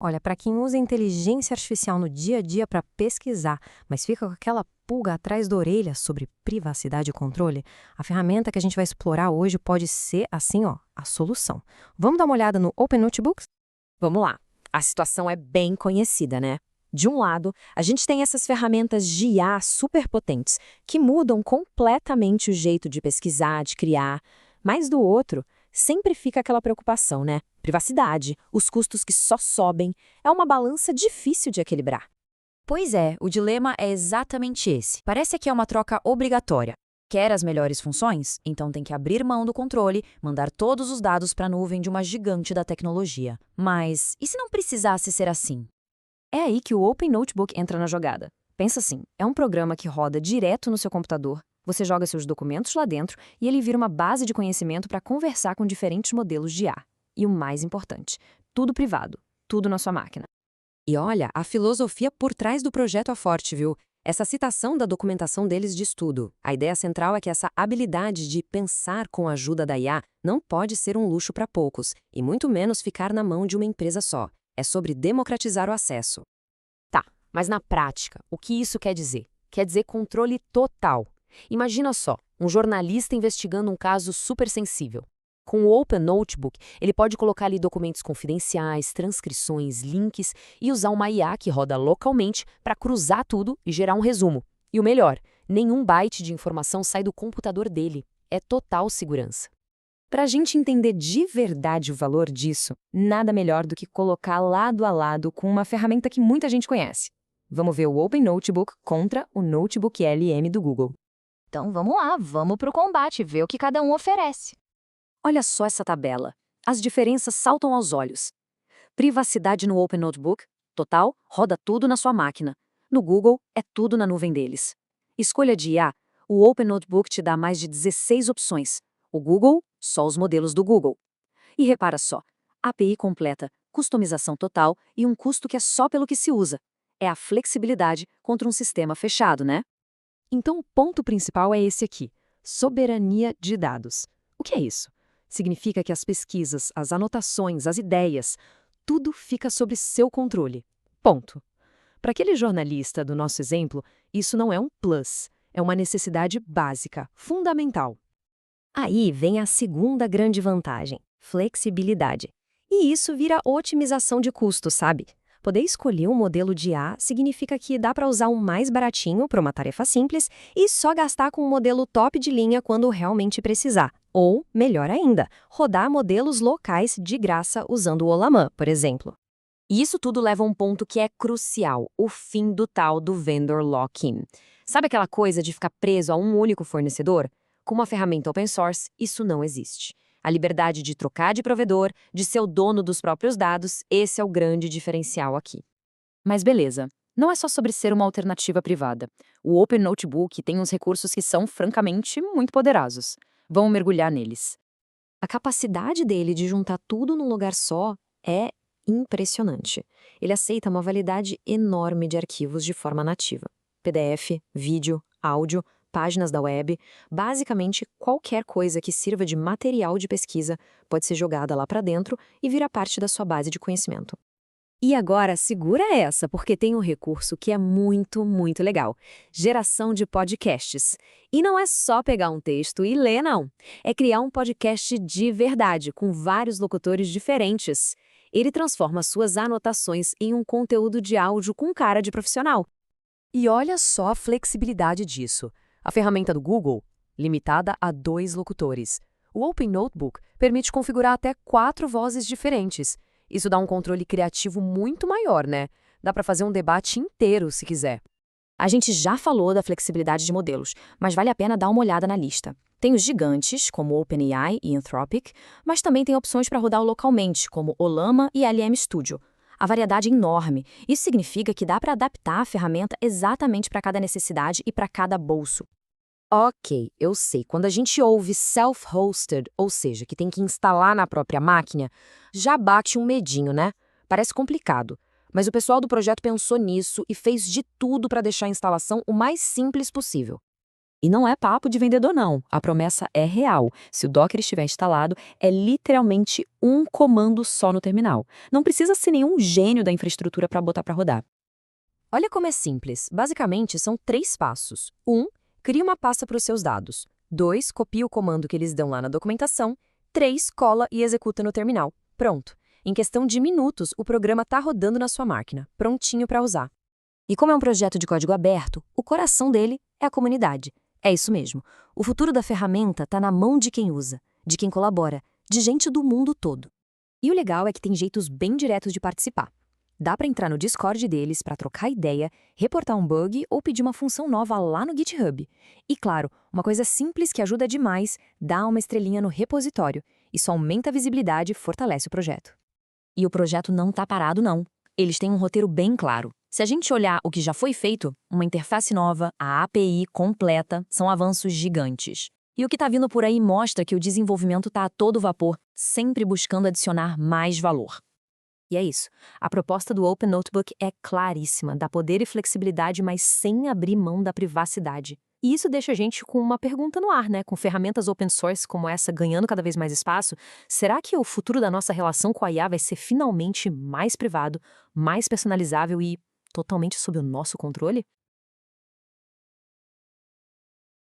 Olha, para quem usa inteligência artificial no dia a dia para pesquisar, mas fica com aquela pulga atrás da orelha sobre privacidade e controle, a ferramenta que a gente vai explorar hoje pode ser, assim, ó, a solução. Vamos dar uma olhada no Open Notebooks? Vamos lá. A situação é bem conhecida, né? De um lado, a gente tem essas ferramentas de IA superpotentes que mudam completamente o jeito de pesquisar, de criar. Mas do outro, sempre fica aquela preocupação, né? Privacidade, os custos que só sobem. É uma balança difícil de equilibrar. Pois é, o dilema é exatamente esse. Parece que é uma troca obrigatória. Quer as melhores funções? Então tem que abrir mão do controle, mandar todos os dados para a nuvem de uma gigante da tecnologia. Mas e se não precisasse ser assim? É aí que o Open Notebook entra na jogada. Pensa assim, é um programa que roda direto no seu computador, você joga seus documentos lá dentro e ele vira uma base de conhecimento para conversar com diferentes modelos de IA. E o mais importante, tudo privado, tudo na sua máquina. E olha, a filosofia por trás do projeto é forte, viu? Essa citação da documentação deles diz tudo. A ideia central é que essa habilidade de pensar com a ajuda da IA não pode ser um luxo para poucos, e muito menos ficar na mão de uma empresa só. É sobre democratizar o acesso. Tá, mas na prática, o que isso quer dizer? Quer dizer controle total. Imagina só, um jornalista investigando um caso super sensível. Com o Open Notebook, ele pode colocar ali documentos confidenciais, transcrições, links e usar uma IA que roda localmente para cruzar tudo e gerar um resumo. E o melhor, nenhum byte de informação sai do computador dele. É total segurança. Para a gente entender de verdade o valor disso, nada melhor do que colocar lado a lado com uma ferramenta que muita gente conhece. Vamos ver o Open Notebook contra o Notebook LM do Google. Então vamos lá, vamos para o combate, ver o que cada um oferece. Olha só essa tabela. As diferenças saltam aos olhos. Privacidade no Open Notebook, total, roda tudo na sua máquina. No Google, é tudo na nuvem deles. Escolha de IA, o Open Notebook te dá mais de 16 opções. O Google, só os modelos do Google. E repara só, API completa, customização total e um custo que é só pelo que se usa. É a flexibilidade contra um sistema fechado, né? Então o ponto principal é esse aqui, soberania de dados. O que é isso? Significa que as pesquisas, as anotações, as ideias, tudo fica sob seu controle. Ponto. Para aquele jornalista do nosso exemplo, isso não é um plus, é uma necessidade básica, fundamental. Aí vem a segunda grande vantagem, flexibilidade. E isso vira otimização de custo, sabe? Poder escolher um modelo de IA significa que dá para usar um mais baratinho para uma tarefa simples e só gastar com um modelo top de linha quando realmente precisar. Ou, melhor ainda, rodar modelos locais de graça usando o Ollama, por exemplo. E isso tudo leva a um ponto que é crucial, o fim do tal do vendor lock-in. Sabe aquela coisa de ficar preso a um único fornecedor? Com uma ferramenta open source, isso não existe. A liberdade de trocar de provedor, de ser o dono dos próprios dados, esse é o grande diferencial aqui. Mas beleza, não é só sobre ser uma alternativa privada. O Open Notebook tem uns recursos que são, francamente, muito poderosos. Vamos mergulhar neles. A capacidade dele de juntar tudo num lugar só é impressionante. Ele aceita uma validade enorme de arquivos de forma nativa. PDF, vídeo, áudio, páginas da web, basicamente qualquer coisa que sirva de material de pesquisa pode ser jogada lá para dentro e virar parte da sua base de conhecimento. E agora, segura essa, porque tem um recurso que é muito, muito legal. Geração de podcasts. E não é só pegar um texto e ler, não. É criar um podcast de verdade, com vários locutores diferentes. Ele transforma suas anotações em um conteúdo de áudio com cara de profissional. E olha só a flexibilidade disso. A ferramenta do Google, limitada a 2 locutores. O Open Notebook permite configurar até 4 vozes diferentes. Isso dá um controle criativo muito maior, né? Dá para fazer um debate inteiro, se quiser. A gente já falou da flexibilidade de modelos, mas vale a pena dar uma olhada na lista. Tem os gigantes, como OpenAI e Anthropic, mas também tem opções para rodar localmente, como Ollama e LM Studio. A variedade é enorme. Isso significa que dá para adaptar a ferramenta exatamente para cada necessidade e para cada bolso. Ok, eu sei, quando a gente ouve self-hosted, ou seja, que tem que instalar na própria máquina, já bate um medinho, né? Parece complicado. Mas o pessoal do projeto pensou nisso e fez de tudo para deixar a instalação o mais simples possível. E não é papo de vendedor, não. A promessa é real. Se o Docker estiver instalado, é literalmente um comando só no terminal. Não precisa ser nenhum gênio da infraestrutura para botar para rodar. Olha como é simples. Basicamente, são 3 passos. 1. Cria uma pasta para os seus dados. 2. Copia o comando que eles dão lá na documentação. 3. Cola e executa no terminal. Pronto. Em questão de minutos, o programa está rodando na sua máquina, prontinho para usar. E como é um projeto de código aberto, o coração dele é a comunidade. É isso mesmo. O futuro da ferramenta está na mão de quem usa, de quem colabora, de gente do mundo todo. E o legal é que tem jeitos bem diretos de participar. Dá para entrar no Discord deles para trocar ideia, reportar um bug ou pedir uma função nova lá no GitHub. E claro, uma coisa simples que ajuda demais, dá uma estrelinha no repositório. Isso aumenta a visibilidade e fortalece o projeto. E o projeto não está parado, não. Eles têm um roteiro bem claro. Se a gente olhar o que já foi feito, uma interface nova, a API completa, são avanços gigantes. E o que está vindo por aí mostra que o desenvolvimento está a todo vapor, sempre buscando adicionar mais valor. E é isso. A proposta do Open Notebook é claríssima, dá poder e flexibilidade, mas sem abrir mão da privacidade. E isso deixa a gente com uma pergunta no ar, né? Com ferramentas open source como essa ganhando cada vez mais espaço, será que o futuro da nossa relação com a IA vai ser finalmente mais privado, mais personalizável e totalmente sob o nosso controle?